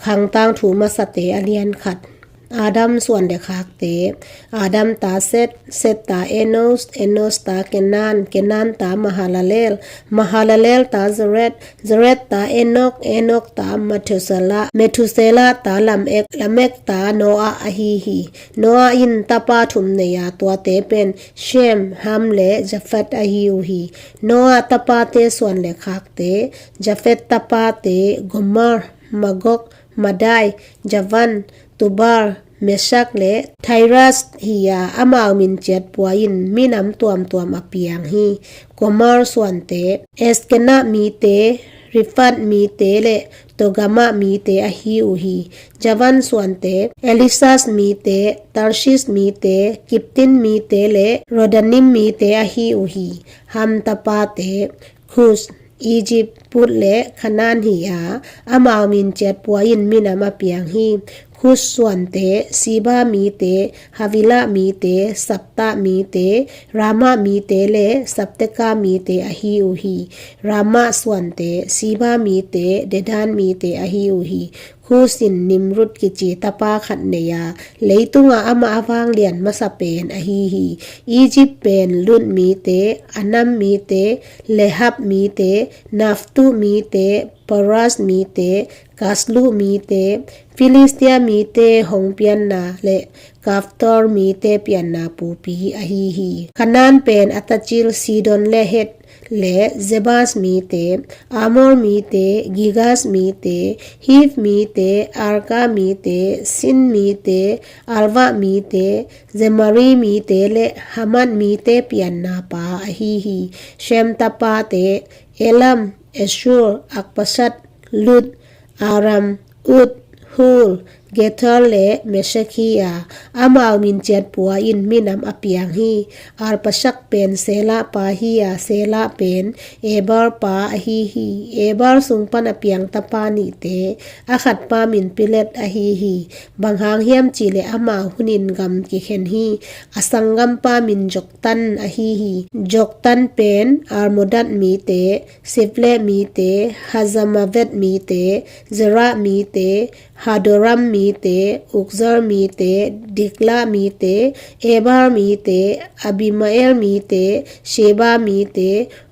ขังตังถูมาสเตอเลียนขัดอาดัมส่วนเดคากเตอาดัมตาเซตตาเอโนสตาเกนานตามหาลาเลลตาเจเรตตาเอนกตาเมทุเซลาตาลำเอกตาโนอาอฮีโนอาอินตาปาทุมเนียตัวเตเป็นเชมฮัมเลจเฟตอฮีอูฮีโนอาตาปาเตส่วนเลคากเตจเฟตตาปาเตกุมารมากกมาได้จาวันตุบาร์เมชักเลไทรัสฮียาอามาวมินเจ็ดปัวอินมีน้ำตัวอเปียงฮีกุมารส่วนเตเอสเกนามีเตริฟัตมีเตเลโตกามะมีเตอฮีอูฮีจาวันส่วนเตเอลิซัสมีเตตาร์ชิสมีเตกิปตินมีเตเลโรดานิมมีเตอฮีอูฮีฮัมตาปาเตคุสอียิปต์พุทธและคณานฮียาอามาวมินเจ็ดปัวอินมีน้ำเปียงฮีคุสส่วนเตซีบามีเตฮาวิลามีเตสัปตะมีเตรามามีเตเลสัปเตกามีเตอฮีอูฮีรามาส่วนเตซีบามีเตเดดานมีเตอฮีอูฮีคูสินนิมรุดกิจิตาปาขันเนียเลยตุงอามาอวางเลียนมาสเปนอฮีอียิปต์เป็นลุนมีเตอานัมมีเตเลฮับมีเตนัฟตุมีเตปารัสมีเตกาสลูมีเตฟิลิสเตียมีเตฮงเปียนนาเลกาฟตอร์มีเตเปียนนาปูปีอฮีขนานเป็นอัตจิลซีดอนเลเฮดและเซบาสมีเตอามอร์มีเตกิกาสมีเตฮีฟมีเตอาร์กามีเตซินมีเตอัลวามีเตเซมารีมีเตและฮามันมีเตเปียนนาปาอฮีเชมตาปาเตเอลัมเอชูร์อักปัสัดลุดอารัมอุดฮูลเกเทอร์เลเมเชคียาอามาวมินเจ็ดปัวอินมีน้ำอเปียงฮีอาร์ปชักเป็นเซลาปาฮียาเซลาเป็นเอบาร์ปาอฮีเอบาร์สุงปันอเปียงตะปานิเตอาขัดปามินปิเลตอฮีบางหางเฮียมจีเลอามาวหุนินกำกิเคนฮีอสังกัมปามินจกตันอฮีจกตันเป็นอาร์โมดัตมีเตสิฟเลมีเตฮัซามาเวตมีเตเซรามีเตฮาโดรัมมีเตอุกซาร์มีเตดิกลามีเตเอบาร์มีเตอบิมาเอลมีเตเชบามีเต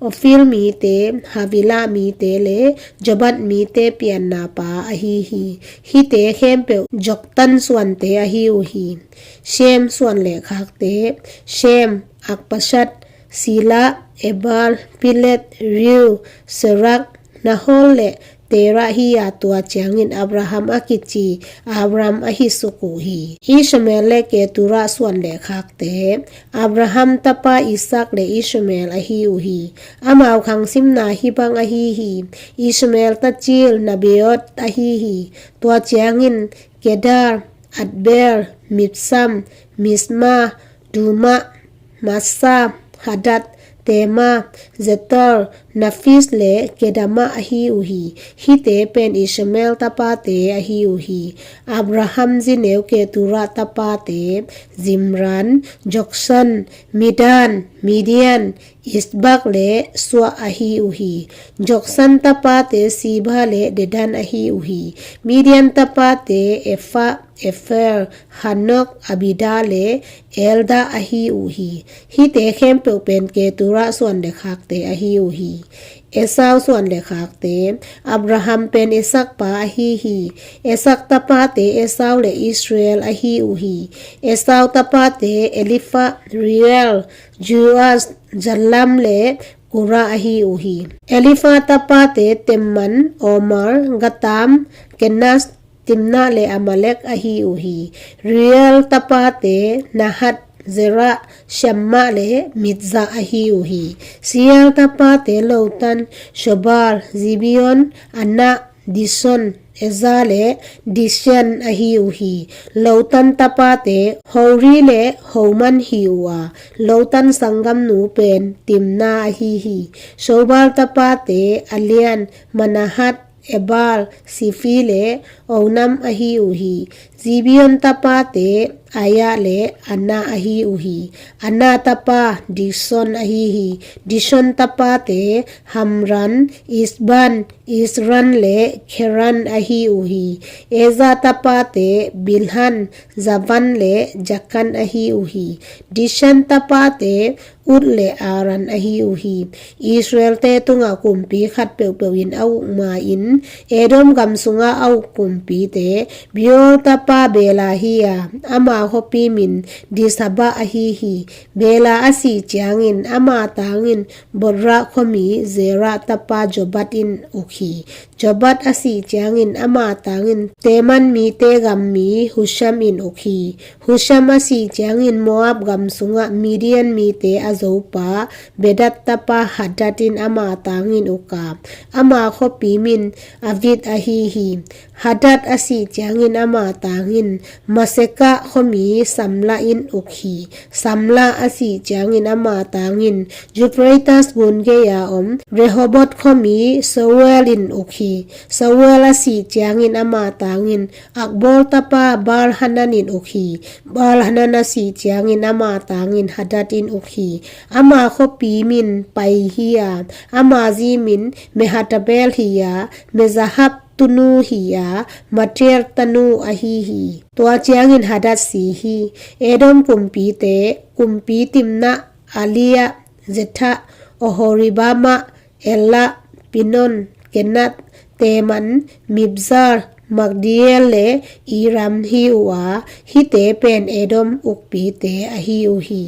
อฟิลมีเตฮาวิลามีเตเลจบัตมีเตเปียนนาปาอฮีฮิเตเข้มเปจกตันส่วนเตอฮีอูฮีเชมส่วนเลขากเตเชมอักปชัดศิลาเอบาลปิเลตริวสรักนาโฮเลเตระฮียาตัวเจียงอินอับราฮัมอากิจีอับรามอหิสุกูฮีอิชเมลเลเกตุระส่วนเลขากเตอับราฮัมตะปาอิสักเลอิชเมลอฮีอูฮีอามาวขังซิมนาฮิบังอฮีอิชเมลตะจิลนบียอตอฮีตัวเจียงอินเกดาร์อัดเบลมิดซัมมิสมาดูมะมัสซาฮัดัดเตมาเซตอร์นาฟิสเลเกดามะอฮีอูฮีฮิเตเป็นอิชเมลตาปาเตอฮีอูฮีอับราฮัมซิเนวเกตุระตาปาเตซิมรันจอกซันมิดานมีเดียนอิสบักเลสวะอฮีอูฮีจอกซันตาปาเตซีบาเลเดดันอฮีอูฮีมีเดียนตาปาเตเอฟาเอเฟอร์ฮันนกอบิดาเลเอลดาอฮีอูฮีฮิเตเข้มเปเป็นเกตุระส่วนเดคากเตอฮีอูฮีเอซาวส่วนเลขากเตอับราฮัมเป็นเอซักปาอฮีเอซักตาปาเตเอซาวเลอิสราเอลอฮีอูฮีเอซาวตาปาเตเอลิฟาริเอลจูอัสจัลลัมเลกุราอฮีอูฮีเอลิฟาตาปาเตเต็มมันโอมารกตามเกนัสติมนาเลอามาเลกอฮีอูฮีเรียลตาปาเตนาฮัดเซระชัมมาเลมิดซาอฮีอูฮีซียลตาปาเตโลตันชบาร์ซิบิออนอันนาดิซอนเอซาเลดิเชนอฮีอูฮีโลตันตาปาเตฮอรีเลฮอมันฮิวาโลตันสังกัมนูเป็นติมนาอฮีโชบาร์ตาปาเตอเลียนมานาฮัดเอบาลซิฟิเลโอนัมอฮีอูฮีซิบิออนตาปาเต aya le anna ahi uhi anna tapa dison ahi hi dison tapa te hamran isban isran le kheran ahi uhi eza tapa te bilhan zavan le jakan ahi uhi dishan tapa te utle aran ahi uhi Israel te tunga kumpi khat pewin au ma in Edom gamsunga au kumpi te biol tapa bela hiya ama hopi min disaba ahi hi bela asi chiangin ama tangin borra khomi zera tapa jobat in ukhi jobat asi chiangin ama tangin teman mi te gam mi husham in ukhi husham asi chiangin moab gamsunga midian mi te azopa bedat tapa hadatin ama tangin uka ama khopi min avit ahi hi hadat asi chiangin ama tangin maseka khomi samla in ukhi samla asi chiangin ama tangin Euphrates bunge ya Rehobot khomi Sowel in ukhi Sowel asi chiangin ama tangin Akbor tapa Baal Hanan in ukhi Baal Hanan asi chiangin ama tangin hadat in ukhi ama khopi min pai hiya ama zimin mehatabel hiya mezahab tunu hiya mater tanu ahi hi tua chiangin hadat si hi Edom kumpi te kumpi timna alia zetha ohoribama ella pinon kenat teman mibzar magdiel le iram hiwa hi te pen Edom ukpi te ahi uhi